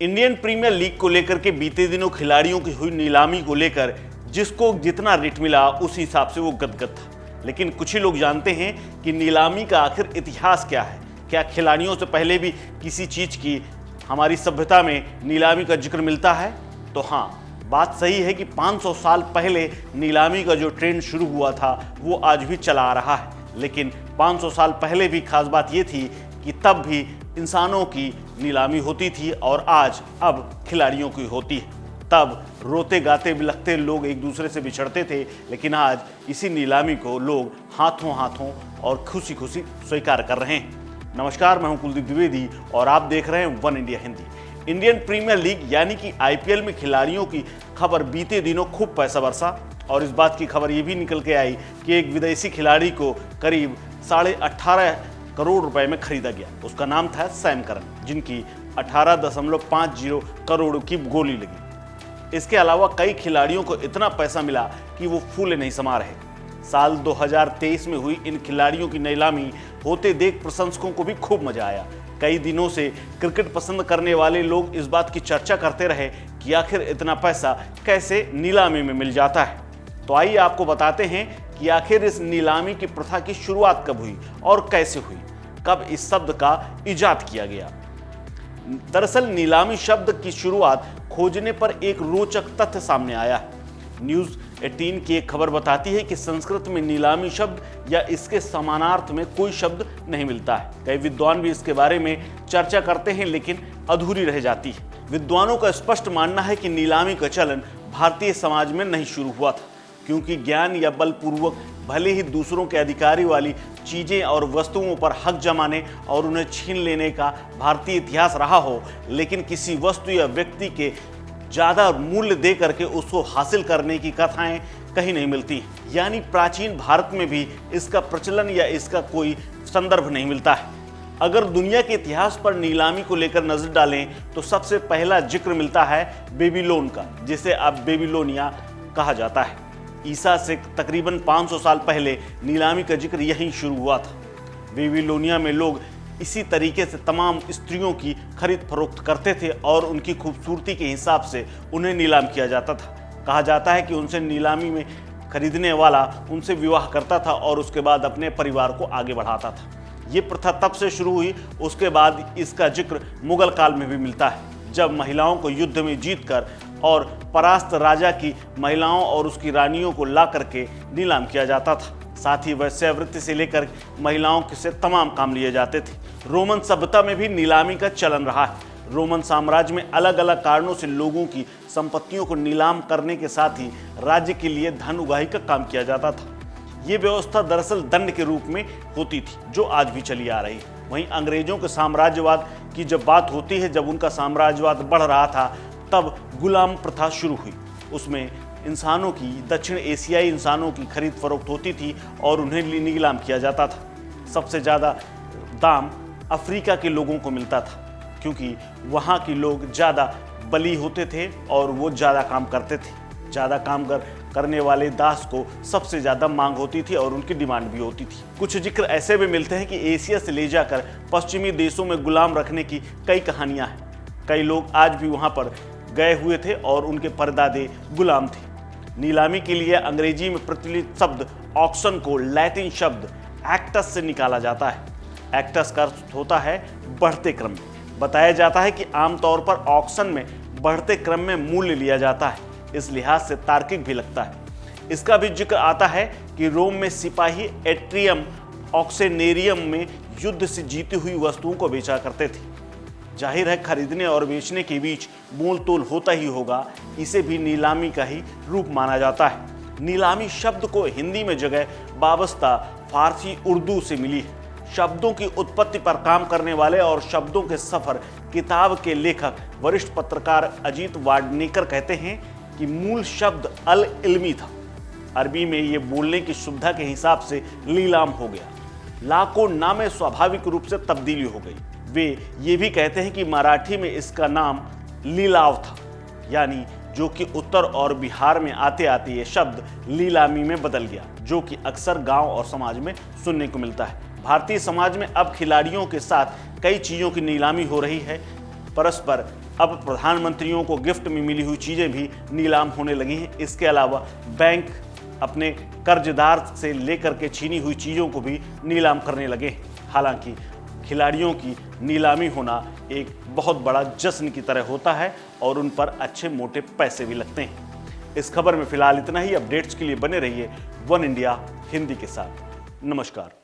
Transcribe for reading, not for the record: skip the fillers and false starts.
Indian Premier league को लेकर के बीते दिनों खिलाड़ियों की हुई नीलामी को लेकर जिसको जितना रेट मिला उस हिसाब से वो गदगद था। लेकिन कुछ ही लोग जानते हैं कि नीलामी का आखिर इतिहास क्या है। क्या खिलाड़ियों से पहले भी किसी चीज की हमारी सभ्यता में नीलामी का जिक्र मिलता है? तो हाँ, बात सही है कि 500 साल पहले नीलामी का जो ट्रेंड शुरू हुआ था वो आज भी चला आ रहा है। लेकिन 500 साल पहले भी खास बात ये थी कि तब भी इंसानों की नीलामी होती थी और आज अब खिलाड़ियों की होती है। तब रोते गाते बिलखते लोग एक दूसरे से बिछड़ते थे, लेकिन आज इसी नीलामी को लोग हाथों हाथों और खुशी खुशी स्वीकार कर रहे हैं। नमस्कार, मैं हूं कुलदीप द्विवेदी और आप देख रहे हैं one India Hindi. Indian Premier League यानी कि आईपीएल में खिलाड़ियों की खबर बीते दिनों खूब पैसा बरसा और इस बात की खबर ये भी निकल के आई कि एक विदेशी खिलाड़ी को करीब 18.5 करोड़ रुपए में खरीदा गया। उसका नाम था सैम करन, जिनकी 18.50 करोड़ की गोली लगी। इसके अलावा कई खिलाड़ियों को इतना पैसा मिला कि वो फूले नहीं समा रहे। साल 2023 में हुई इन खिलाड़ियों की नीलामी होते देख प्रशंसकों को भी खूब मजा आया। कई दिनों से क्रिकेट पसंद करने वाले लोग इस बात की चर्चा करते रहे कि आखिर इतना पैसा कैसे नीलामी में मिल जाता है। तो आइए आपको बताते हैं कि आखिर इस नीलामी की प्रथा की शुरुआत कब हुई और कैसे हुई, कब इस शब्द का इजाद किया गया। दरअसल नीलामी शब्द की शुरुआत खोजने पर एक रोचक तथ्य सामने आया है। न्यूज़ 18 की एक खबर बताती है कि संस्कृत में नीलामी शब्द या इसके समानार्थ में कोई शब्द नहीं मिलता है। कई विद्वान भी इसके बारे में चर्चा करते हैं, लेकिन अधूरी रह जाती है। विद्वानों का स्पष्ट मानना है कि नीलामी का चलन भारतीय समाज में नहीं शुरू हुआ था, क्योंकि ज्ञान या बलपूर्वक भले ही दूसरों के अधिकारी वाली चीज़ें और वस्तुओं पर हक जमाने और उन्हें छीन लेने का भारतीय इतिहास रहा हो, लेकिन किसी वस्तु या व्यक्ति के ज़्यादा मूल्य दे करके उसको हासिल करने की कथाएं कहीं नहीं मिलती। यानी प्राचीन भारत में भी इसका प्रचलन या इसका कोई संदर्भ नहीं मिलता है। अगर दुनिया के इतिहास पर नीलामी को लेकर नजर डालें तो सबसे पहला जिक्र मिलता है बेबीलोन का, जिसे अब बेबीलोनिया कहा जाता है। ईसा से तकरीबन 500 साल पहले नीलामी का जिक्र यहीं शुरू हुआ था। बेबीलोनिया में लोग इसी तरीके से तमाम स्त्रियों की खरीद फरोख्त करते थे और उनकी खूबसूरती के हिसाब से उन्हें नीलाम किया जाता था। कहा जाता है कि उनसे नीलामी में खरीदने वाला उनसे विवाह करता था और उसके बाद अपने परिवार को आगे बढ़ाता था। ये प्रथा तब से शुरू हुई। उसके बाद इसका जिक्र मुगल काल में भी मिलता है, जब महिलाओं को युद्ध में जीतकर और परास्त राजा की महिलाओं और उसकी रानियों को ला करके नीलाम किया जाता था। साथ ही वेश्यावृत्ति से लेकर महिलाओं से तमाम काम लिए जाते थे। रोमन सभ्यता में भी नीलामी का चलन रहा है। रोमन साम्राज्य में अलग अलग कारणों से लोगों की संपत्तियों को नीलाम करने के साथ ही राज्य के लिए धन उगाही का काम किया जाता था। ये व्यवस्था दरअसल दंड के रूप में होती थी, जो आज भी चली आ रही है। वहीं अंग्रेजों के साम्राज्यवाद की जब बात होती है, जब उनका साम्राज्यवाद बढ़ रहा था, तब गुलाम प्रथा शुरू हुई। उसमें इंसानों की, दक्षिण एशियाई इंसानों की खरीद फरोख्त होती थी और उन्हें नीलाम किया जाता था। सबसे ज़्यादा दाम अफ्रीका के लोगों को मिलता था, क्योंकि वहाँ के लोग ज़्यादा बली होते थे और वो ज़्यादा काम करते थे। ज़्यादा काम करने वाले दास को सबसे ज़्यादा मांग होती थी और उनकी डिमांड भी होती थी। कुछ जिक्र ऐसे भी मिलते हैं कि एशिया से ले जाकर पश्चिमी देशों में गुलाम रखने की कई कहानियाँ हैं। कई लोग आज भी वहाँ पर गए हुए थे और उनके परदादे गुलाम थे। नीलामी के लिए अंग्रेजी में प्रचलित शब्द ऑक्शन को लैटिन शब्द एक्टस से निकाला जाता है। एक्टस का अर्थ होता है बढ़ते क्रम में। बताया जाता है कि आमतौर पर ऑक्शन में बढ़ते क्रम में मूल्य लिया जाता है। इस लिहाज से तार्किक भी लगता है। इसका भी जिक्र आता है कि रोम में सिपाही एट्रियम ऑक्सेनेरियम में युद्ध से जीती हुई वस्तुओं को बेचा करते थे। जाहिर है खरीदने और बेचने के बीच मोल तोल होता ही होगा। इसे भी नीलामी का ही रूप माना जाता है। नीलामी शब्द को हिंदी में जगह वाबस्ता फारसी उर्दू से मिली है। शब्दों की उत्पत्ति पर काम करने वाले और शब्दों के सफर किताब के लेखक वरिष्ठ पत्रकार अजीत वाडनेकर कहते हैं कि मूल शब्द अल इल्मी था। अरबी में ये बोलने की सुविधा के हिसाब से लीलाम हो गया। ला को ना में स्वाभाविक रूप से तब्दीली हो गई। वे ये भी कहते हैं कि मराठी में इसका नाम लीलाव था, यानी जो कि उत्तर और बिहार में आते आते ये शब्द लीलामी में बदल गया, जो कि अक्सर गांव और समाज में सुनने को मिलता है। भारतीय समाज में अब खिलाड़ियों के साथ कई चीज़ों की नीलामी हो रही है। परस्पर अब प्रधानमंत्रियों को गिफ्ट में मिली हुई चीजें भी नीलाम होने लगी हैं। इसके अलावा बैंक अपने कर्जदार से लेकर के छीनी हुई चीजों को भी नीलाम करने लगे हैं। हालांकि खिलाड़ियों की नीलामी होना एक बहुत बड़ा जश्न की तरह होता है और उन पर अच्छे मोटे पैसे भी लगते हैं। इस खबर में फिलहाल इतना ही। अपडेट्स के लिए बने रहिए वन इंडिया हिंदी के साथ। नमस्कार।